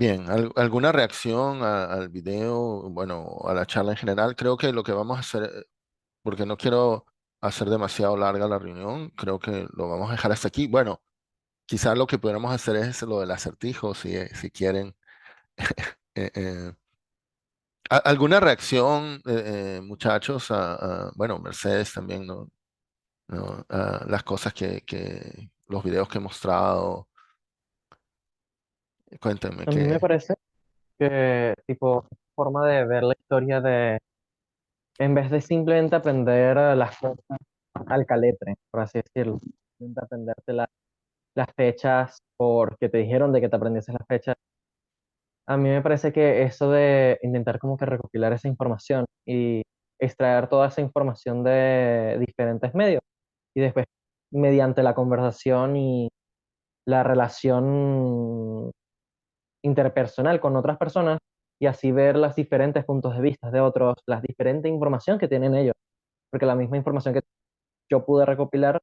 Bien, ¿alguna reacción al video, bueno, a la charla en general? Creo que lo que vamos a hacer, porque no quiero hacer demasiado larga la reunión, creo que lo vamos a dejar hasta aquí. Bueno, quizás lo que podríamos hacer es lo del acertijo, si quieren. Eh, eh, ¿Alguna reacción, muchachos, bueno, Mercedes también, ¿no? A las cosas los videos que he mostrado? Cuéntenme A mí me parece que, tipo, forma de ver la historia en vez de simplemente aprender las cosas al caletre, por así decirlo, simplemente aprenderte las fechas porque te dijeron de que te aprendieses las fechas. A mí me parece que eso de intentar como que recopilar esa información y extraer toda esa información de diferentes medios y después mediante la conversación y la relación interpersonal con otras personas y así ver los diferentes puntos de vista de otros, la diferente información que tienen ellos, porque la misma información que yo pude recopilar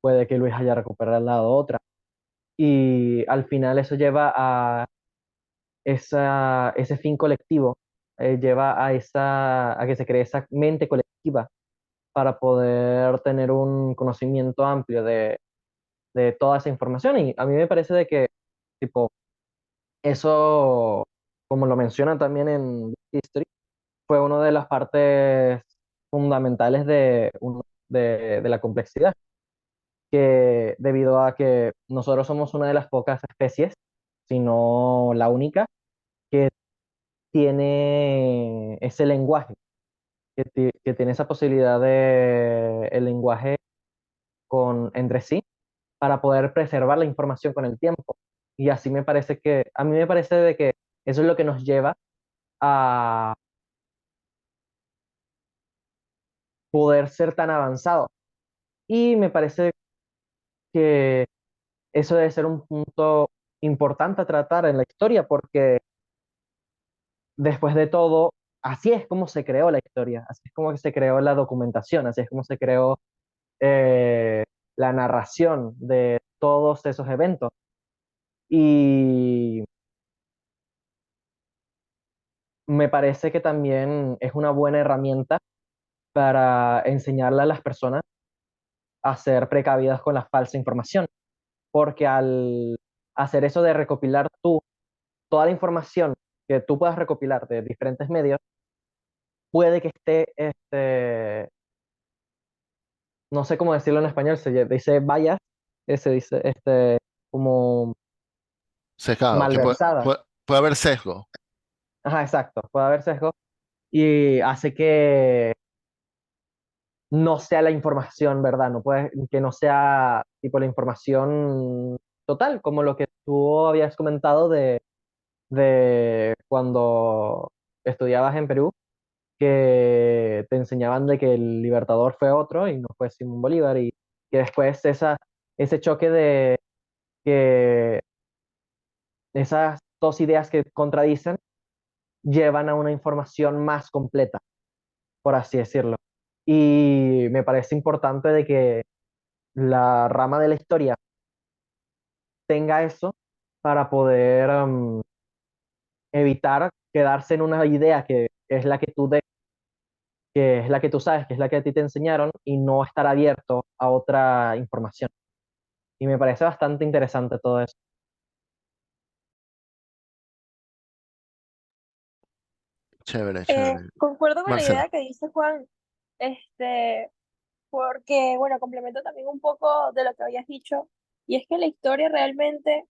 puede que Luis haya recuperado otra. Y al final eso lleva a ese fin colectivo, lleva a que se cree esa mente colectiva para poder tener un conocimiento amplio de toda esa información. Y a mí me parece de que, tipo, eso, como lo menciona también en History, fue una de las partes fundamentales de la complejidad, que debido a que nosotros somos una de las pocas especies, si no la única, que tiene ese lenguaje, que tiene esa posibilidad de el lenguaje entre sí para poder preservar la información con el tiempo. Y así me parece a mí me parece de que eso es lo que nos lleva a poder ser tan avanzados. Y me parece que eso debe ser un punto importante a tratar en la historia, porque después de todo, así es como se creó la historia, así es como se creó la documentación, así es como se creó eh, la narración de todos esos eventos. Y me parece que también es una buena herramienta para enseñarle a las personas a ser precavidas con la falsa información, porque al hacer eso de recopilar toda la información que tú puedas recopilar de diferentes medios, puede que esté, no sé cómo decirlo en español, se dice bias, se dice, como Sesgado, que malversada. puede haber sesgo. Ajá, exacto, puede haber sesgo y hace que no sea la información, ¿verdad? No puede, que no sea tipo la información total, como lo que tú habías comentado de cuando estudiabas en Perú, que te enseñaban de que el Libertador fue otro y no fue Simón Bolívar, y que después ese choque de que esas dos ideas que contradicen llevan a una información más completa, por así decirlo. Y me parece importante de que la rama de la historia tenga eso para poder evitar quedarse en una idea que es la que es la que tú sabes, que es la que a ti te enseñaron y no estar abierto a otra información. Y me parece bastante interesante todo eso. Chévere, chévere. Concuerdo con la Marcela. idea que dice Juan, este, porque, bueno, complemento también un poco de lo que habías dicho, y es que la historia realmente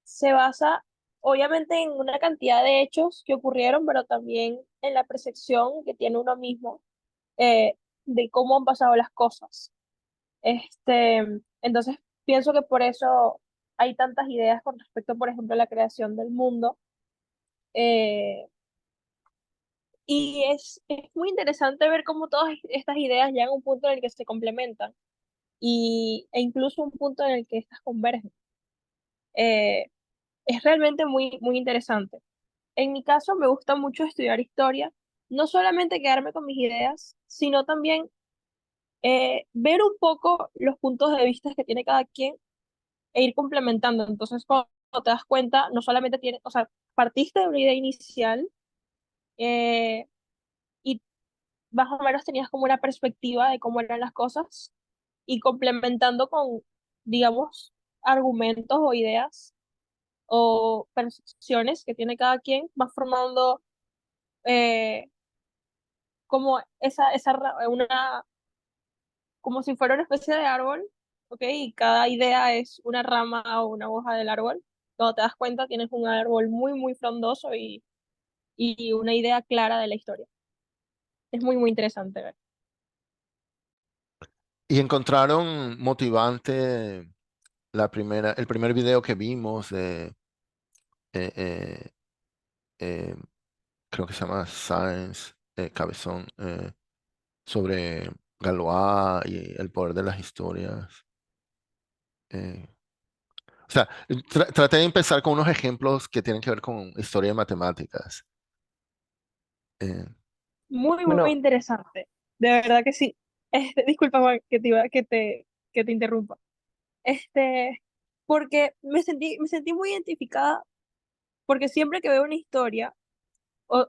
se basa, obviamente, en una cantidad de hechos que ocurrieron, pero también en la percepción que tiene uno mismo de cómo han pasado las cosas. Este, entonces, pienso que por eso hay tantas ideas con respecto, por ejemplo, a la creación del mundo. eh, y es muy interesante ver cómo todas estas ideas llegan a un punto en el que se complementan e incluso un punto en el que estas convergen. Eh, es realmente muy, muy interesante. En mi caso, me gusta mucho estudiar historia, no solamente quedarme con mis ideas, sino también ver un poco los puntos de vista que tiene cada quien e ir complementando. Entonces, te das cuenta, no solamente tienes, o sea, partiste de una idea inicial eh, y más o menos tenías como una perspectiva de cómo eran las cosas y complementando con, digamos, argumentos o ideas o percepciones que tiene cada quien, vas formando eh, como como si fuera una especie de árbol, ¿ok? Y cada idea es una rama o una hoja del árbol. Cuando te das cuenta, tienes un árbol muy, muy frondoso y una idea clara de la historia. Es muy, muy interesante ver. Y encontraron motivante el primer video que vimos de, eh, eh, eh, creo que se llama Science, Cabezón, sobre Galois y el poder de las historias. Eh, o sea, traté de empezar con unos ejemplos que tienen que ver con historia de matemáticas. Eh, Muy, muy Bueno, interesante. De verdad que sí. Disculpa, Juan, que te interrumpa. Este, porque me sentí muy identificada, porque siempre que veo una historia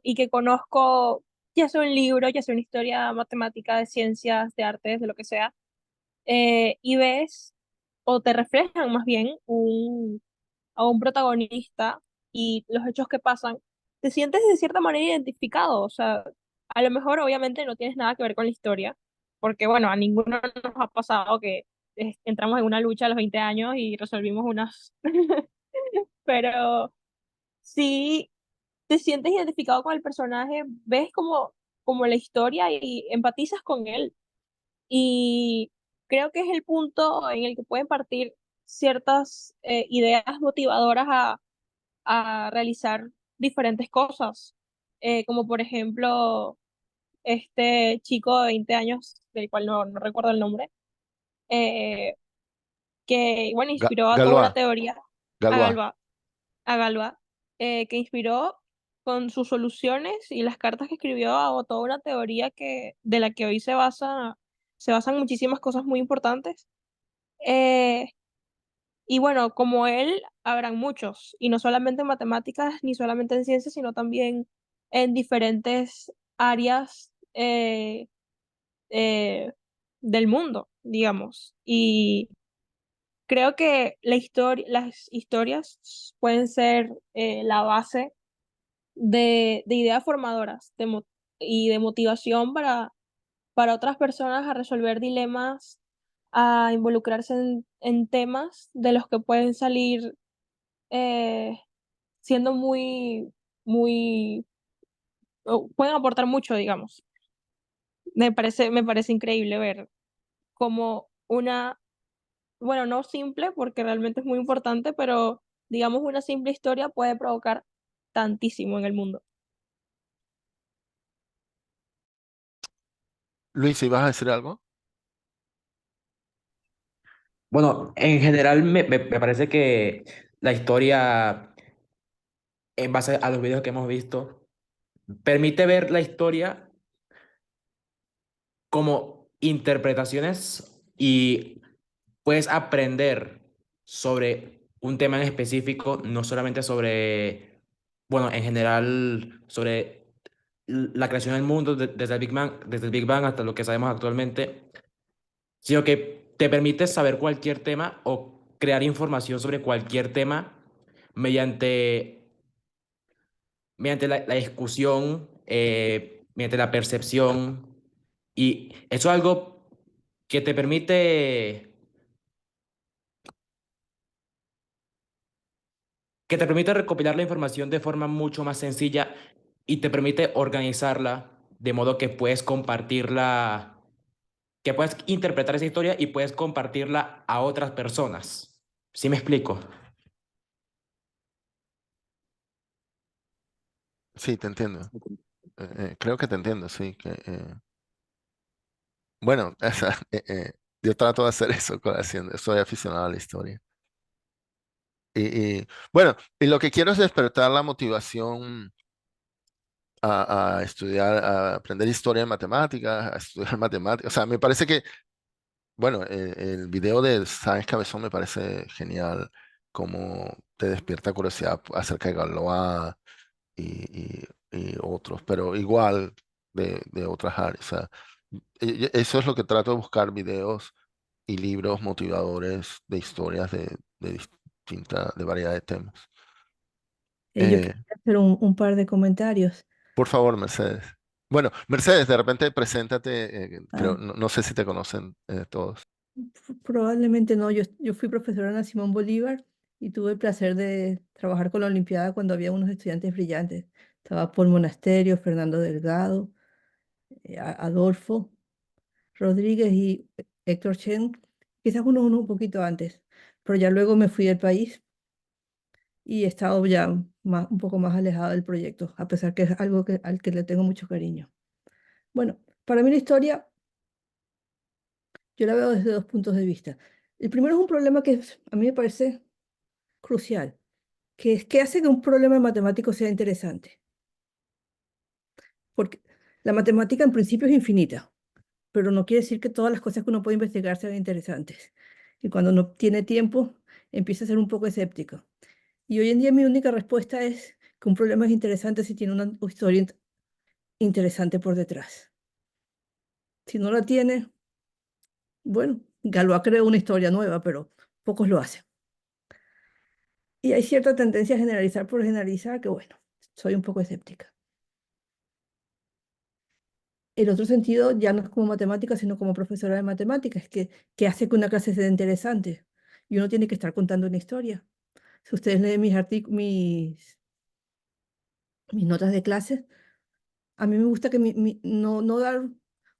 y que conozco, ya sea un libro, ya sea una historia matemática, de ciencias, de artes, de lo que sea, y ves o te reflejan más bien a un protagonista y los hechos que pasan, te sientes de cierta manera identificado. O sea, a lo mejor obviamente no tienes nada que ver con la historia, porque bueno, a ninguno nos ha pasado que entramos en una lucha a los 20 años y resolvimos unas, pero sí te sientes identificado con el personaje, ves como la historia y empatizas con él. Y creo que es el punto en el que pueden partir ciertas ideas motivadoras a realizar diferentes cosas. Como por ejemplo, este chico de 20 años, del cual no recuerdo el nombre, eh, que bueno, inspiró a toda una Galois, teoría, a Galois. Galba, a Galba, que inspiró con sus soluciones y las cartas que escribió a toda una teoría de la que hoy se basan muchísimas cosas muy importantes. Eh, y bueno, como él, habrán muchos, y no solamente en matemáticas, ni solamente en ciencias, sino también en diferentes áreas eh, del mundo, digamos. Y creo que las historias pueden ser la base de ideas formadoras y de motivación para otras personas a resolver dilemas, a involucrarse en temas de los que pueden salir eh, siendo muy, o pueden aportar mucho, digamos. Me parece increíble ver cómo bueno, no simple, porque realmente es muy importante, pero digamos una simple historia puede provocar tantísimo en el mundo. Luis, ¿ibas a decir algo? Bueno, en general me parece que la historia, en base a los videos que hemos visto, permite ver la historia como interpretaciones y puedes aprender sobre un tema en específico, no solamente sobre, bueno, en general, sobre la creación del mundo desde el Big Bang hasta lo que sabemos actualmente, sino que te permite saber cualquier tema o crear información sobre cualquier tema mediante, mediante la discusión, mediante la percepción. Y eso es algo que te permite, que te permite recopilar la información de forma mucho más sencilla y te permite organizarla de modo que puedes compartirla, que puedes interpretar esa historia y puedes compartirla a otras personas. ¿Sí me explico? Sí, te entiendo. Creo que te entiendo, sí. Bueno, yo trato de hacer eso, haciendo, soy aficionado a la historia. Bueno, y lo que quiero es despertar la motivación a estudiar, a aprender historia de matemáticas, a estudiar matemáticas. O sea, me parece que, bueno, el video de Sáenz Cabezón me parece genial, como te despierta curiosidad acerca de Galois y otros, pero igual de otras áreas. O sea, eso es lo que trato de buscar, videos y libros motivadores de historias de distintas, de variedad de temas. Yo Eh, quería hacer un par de comentarios. por favor, Mercedes. Bueno, Mercedes, de repente preséntate, creo, Ah, no sé si te conocen todos. Probablemente no, yo fui profesora en la Simón Bolívar y tuve el placer de trabajar con la Olimpiada cuando había unos estudiantes brillantes. Estaba Paul Monasterio, Fernando Delgado, Adolfo Rodríguez y Héctor Chen, quizás uno un poquito antes, pero ya luego me fui del país y he estado ya un poco más alejado del proyecto, a pesar que es algo al que le tengo mucho cariño. Bueno, para mí la historia yo la veo desde dos puntos de vista. El primero es un problema que a mí me parece crucial, que es que hace que un problema matemático sea interesante. Porque la matemática en principio es infinita, pero no quiere decir que todas las cosas que uno puede investigar sean interesantes. Y cuando no tiene tiempo, empieza a ser un poco escéptico. Y hoy en día mi única respuesta es que un problema es interesante si tiene una historia interesante por detrás. Si no la tiene, bueno, Galois creó una historia nueva, pero pocos lo hacen. Y hay cierta tendencia a generalizar por generalizar, que bueno, soy un poco escéptica. El otro sentido ya no es como matemática, sino como profesora de matemáticas, que hace que una clase sea interesante. Y uno tiene que estar contando una historia. Si ustedes leen mis notas de clase, a mí me gusta que no dar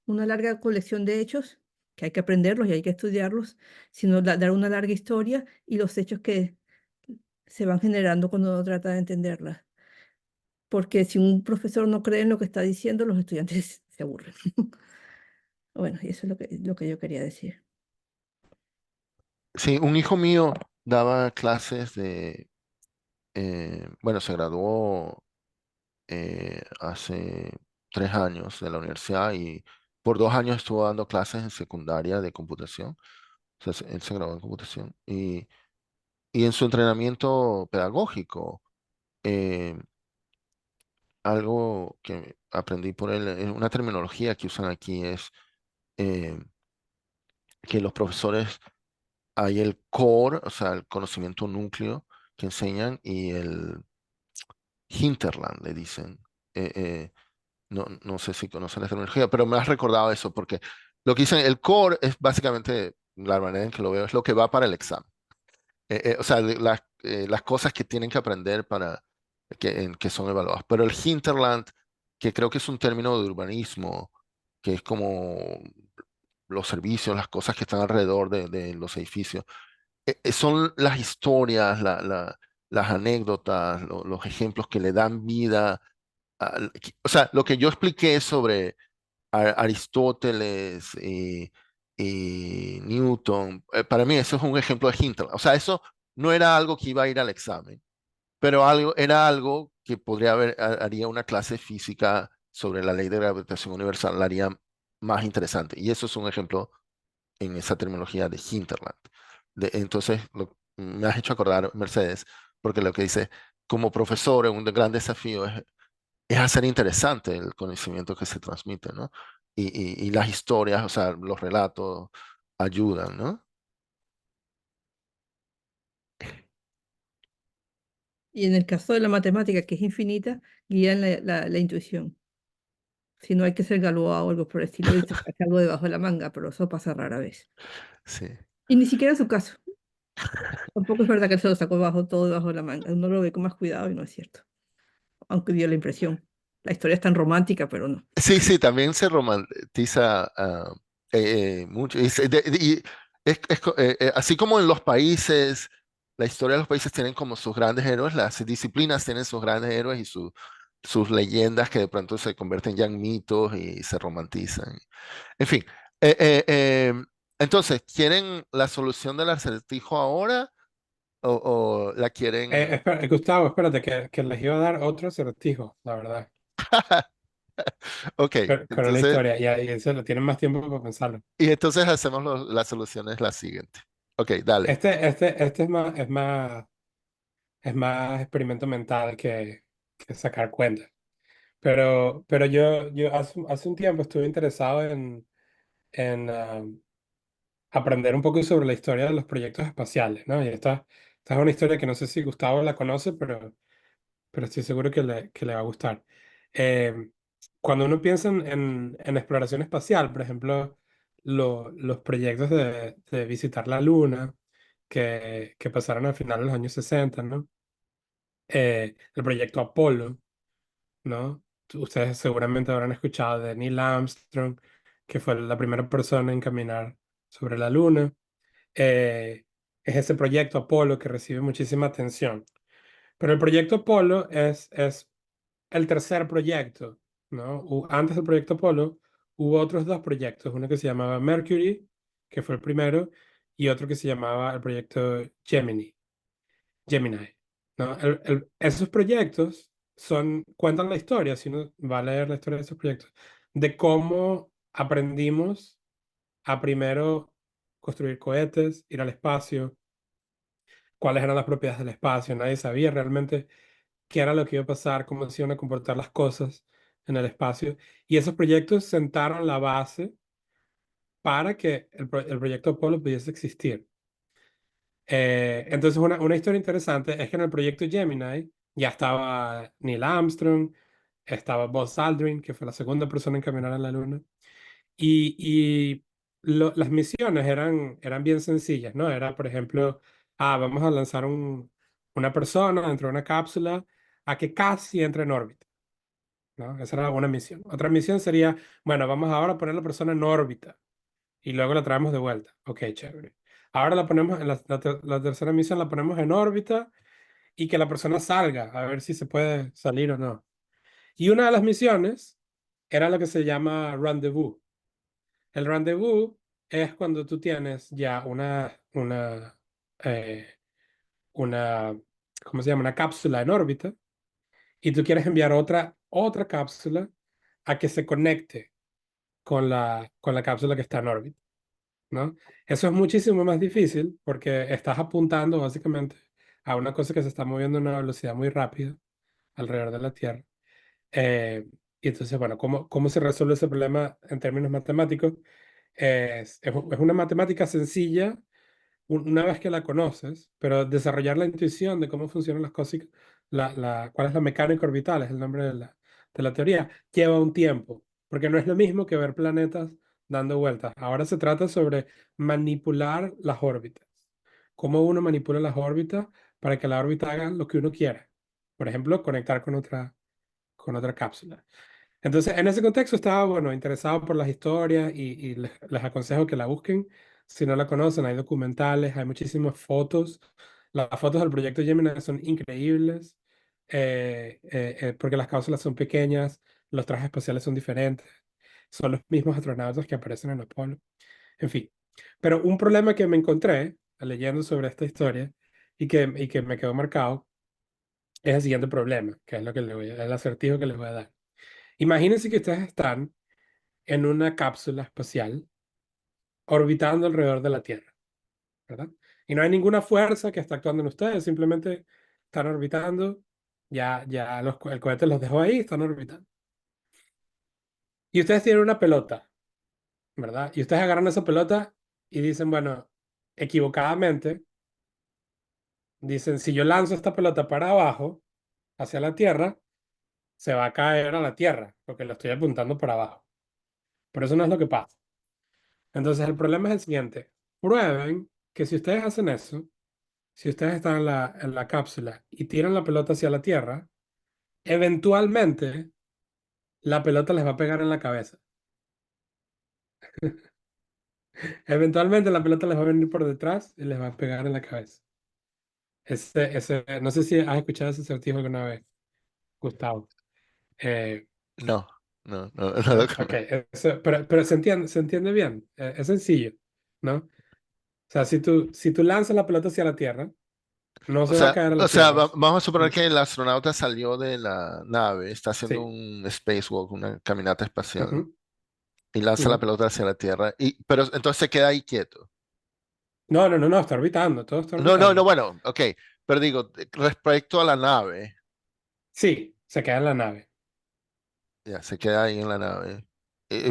una larga colección de hechos, que hay que aprenderlos y hay que estudiarlos, sino dar una larga historia y los hechos que se van generando cuando uno trata de entenderlas. Porque si un profesor no cree en lo que está diciendo, los estudiantes se aburren. Bueno, y eso es lo que yo quería decir. Sí, un hijo mío daba clases bueno, se graduó hace 3 años de la universidad y por 2 años estuvo dando clases en secundaria de computación. O sea, él se graduó en computación. Y en su entrenamiento pedagógico, eh, algo que aprendí por él, una terminología que usan aquí es eh, que los profesores hay el core, o sea, el conocimiento núcleo que enseñan y el hinterland, le dicen. No sé si conocen la terminología, pero me has recordado eso porque lo que dicen, el core es básicamente, la manera en que lo veo, es lo que va para el examen. O sea, las cosas que tienen que aprender para que son evaluadas. Pero el hinterland, que creo que es un término de urbanismo, que es como los servicios, las cosas que están alrededor de los edificios, son las historias, las anécdotas, los ejemplos que le dan vida. O sea, lo que yo expliqué sobre Aristóteles y Newton, para mí eso es un ejemplo de hinterland. O sea, eso no era algo que iba a ir al examen, pero era algo que podría haría una clase física sobre la ley de gravitación universal, la haría más interesante. Y eso es un ejemplo en esa terminología de hinterland. Entonces, me has hecho acordar, Mercedes, porque lo que dice, como profesor, un gran desafío es hacer interesante el conocimiento que se transmite, ¿no? Y las historias, o sea, los relatos ayudan, ¿no? Y en el caso de la matemática, que es infinita, guían la intuición. Si no hay que ser Galois o algo por el estilo y sacarse algo debajo de la manga, pero eso pasa rara vez. Sí. Y ni siquiera en su caso. Tampoco es verdad que él se lo sacó todo debajo de la manga. Uno lo ve con más cuidado y no es cierto. Aunque dio la impresión. La historia es tan romántica, pero no. Sí, sí, también se romantiza mucho. Así como en los países, la historia de los países tienen como sus grandes héroes, las disciplinas tienen sus grandes héroes y sus leyendas que de pronto se convierten ya en mitos y se romantizan. En fin, eh, eh, eh, entonces, ¿quieren la solución del acertijo ahora o la quieren? Gustavo, espérate, que les iba a dar otro acertijo, la verdad, Ok, con una entonces, historia, y eso lo tienen más tiempo para pensarlo. y entonces hacemos las soluciones la siguiente. Ok, dale. Este es más, es más experimento mental que sacar cuentas. Pero yo hace un tiempo estuve interesado en aprender un poco sobre la historia de los proyectos espaciales, ¿no? Y esta es una historia que no sé si Gustavo la conoce, pero estoy seguro que le va a gustar. Eh, Cuando uno piensa en exploración espacial, por ejemplo, los proyectos de visitar la Luna, que pasaron al final de los años 60, ¿no? El proyecto Apolo, ¿no? Ustedes seguramente habrán escuchado de Neil Armstrong, que fue la primera persona en caminar sobre la Luna. Eh, es ese proyecto Apolo que recibe muchísima atención. Pero el proyecto Apolo es el tercer proyecto, ¿no? Antes del proyecto Apolo hubo otros dos proyectos, uno que se llamaba Mercury, que fue el primero, y otro que se llamaba el proyecto Gemini, ¿no? Esos proyectos cuentan la historia, si uno va a leer la historia de esos proyectos, de cómo aprendimos a primero construir cohetes, ir al espacio, cuáles eran las propiedades del espacio, nadie sabía realmente qué era lo que iba a pasar, cómo se iban a comportar las cosas en el espacio. Y esos proyectos sentaron la base para que el proyecto Apolo pudiese existir. Entonces, una historia interesante es que en el proyecto Gemini ya estaba Neil Armstrong, estaba Buzz Aldrin, que fue la segunda persona en caminar a la Luna, y las misiones eran bien sencillas, ¿no? Era, por ejemplo, vamos a lanzar una persona dentro de una cápsula a que casi entre en órbita, ¿no? Esa era una misión. Otra misión sería, bueno, vamos ahora a poner la persona en órbita y luego la traemos de vuelta. Ok, chévere. Ahora la ponemos en la tercera misión, la ponemos en órbita y que la persona salga, a ver si se puede salir o no. Y una de las misiones era lo que se llama rendezvous. El rendezvous es cuando tú tienes ya eh, una, ¿cómo se llama? Una cápsula en órbita y tú quieres enviar otra cápsula a que se conecte con la cápsula que está en órbita, ¿no? Eso es muchísimo más difícil porque estás apuntando básicamente a una cosa que se está moviendo a una velocidad muy rápida alrededor de la Tierra. Eh, y entonces, bueno, ¿cómo se resuelve ese problema en términos matemáticos? Es una matemática sencilla una vez que la conoces, pero desarrollar la intuición de cómo funcionan las cosas, cuál es la mecánica orbital, es el nombre de la teoría, lleva un tiempo, porque no es lo mismo que ver planetas dando vueltas. Ahora se trata sobre manipular las órbitas. Cómo uno manipula las órbitas para que la órbita haga lo que uno quiera. Por ejemplo, conectar con otra cápsula. Entonces, en ese contexto estaba, bueno, interesado por las historias y les aconsejo que la busquen. Si no la conocen, hay documentales, hay muchísimas fotos. Las fotos del proyecto Gemini son increíbles porque las cápsulas son pequeñas, los trajes espaciales son diferentes, son los mismos astronautas que aparecen en Apolo. En fin, pero un problema que me encontré leyendo sobre esta historia y que me quedó marcado es el siguiente problema, que es el acertijo que les voy a dar. Imagínense que ustedes están en una cápsula espacial orbitando alrededor de la Tierra, ¿verdad? Y no hay ninguna fuerza que está actuando en ustedes, simplemente están orbitando, ya el cohete los dejó ahí, están orbitando. Y ustedes tienen una pelota, ¿verdad? Y ustedes agarran esa pelota y dicen, bueno, equivocadamente, dicen, si yo lanzo esta pelota para abajo, hacia la Tierra, se va a caer a la Tierra, porque lo estoy apuntando para abajo. Pero eso no es lo que pasa. Entonces el problema es el siguiente. Prueben que si ustedes hacen eso, si ustedes están en la cápsula y tiran la pelota hacia la Tierra, eventualmente la pelota les va a pegar en la cabeza. Eventualmente la pelota les va a venir por detrás y les va a pegar en la cabeza. No sé si has escuchado ese acertijo alguna vez, Gustavo. Eh, No, no, no, no lo ¿No? Ok, conozco. pero se entiende bien, es sencillo, ¿no? O sea, si tú lanzas la pelota hacia la Tierra, no O se va a sea, caer a o la sea, Tierra. vamos a suponer Mm, que el astronauta salió de la nave, está haciendo Sí. un spacewalk, una caminata espacial, ¿no? Ujú, Y lanza la ujú. pelota hacia la Tierra, pero entonces se queda ahí quieto. No, no, no, no, está orbitando, todo está No, no, no, orbitando. bueno, ok, pero digo, respecto a la nave, Sí, se queda en la nave. ya, se queda ahí en la nave.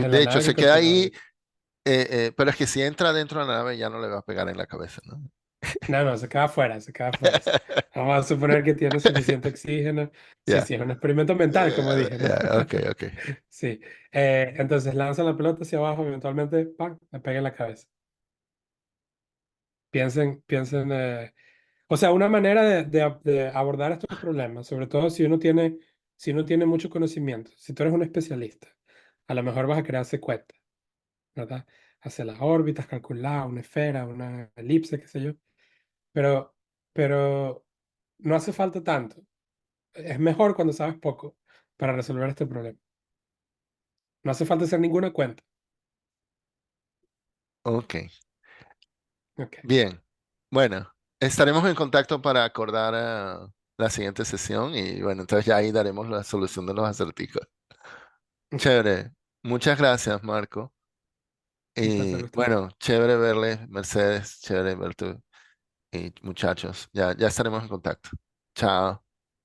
En la De hecho, nave que se queda construyó ahí, Orbit. pero es que si entra dentro de la nave ya no le va a pegar en la cabeza, ¿no? No, no, se queda afuera, se queda afuera. Vamos a suponer que tiene suficiente oxígeno. Sí, Ya, sí, es un experimento mental, como dije, ¿no? ya, ok, ok. Sí. Entonces lanzan la pelota hacia abajo, eventualmente, ¡pam!, le pega en la cabeza. Piensen, o sea, una manera de abordar estos problemas, sobre todo si uno tiene mucho conocimiento, si tú eres un especialista, a lo mejor vas a crear secuencias, ¿verdad? Hacer las órbitas, calcular una esfera, una elipse, qué sé yo, pero, pero no hace falta tanto. Es mejor cuando sabes poco para resolver este problema. No hace falta hacer ninguna cuenta. Ok, Ok, bien. Bueno, estaremos en contacto para acordar la siguiente sesión y bueno, entonces ya ahí daremos la solución de los acertijos. ok. Chévere. Muchas gracias, Marco. Un placer, Y Gustavo. bueno, chévere verles, Mercedes, chévere verte y muchachos. Ya estaremos en contacto. Chao.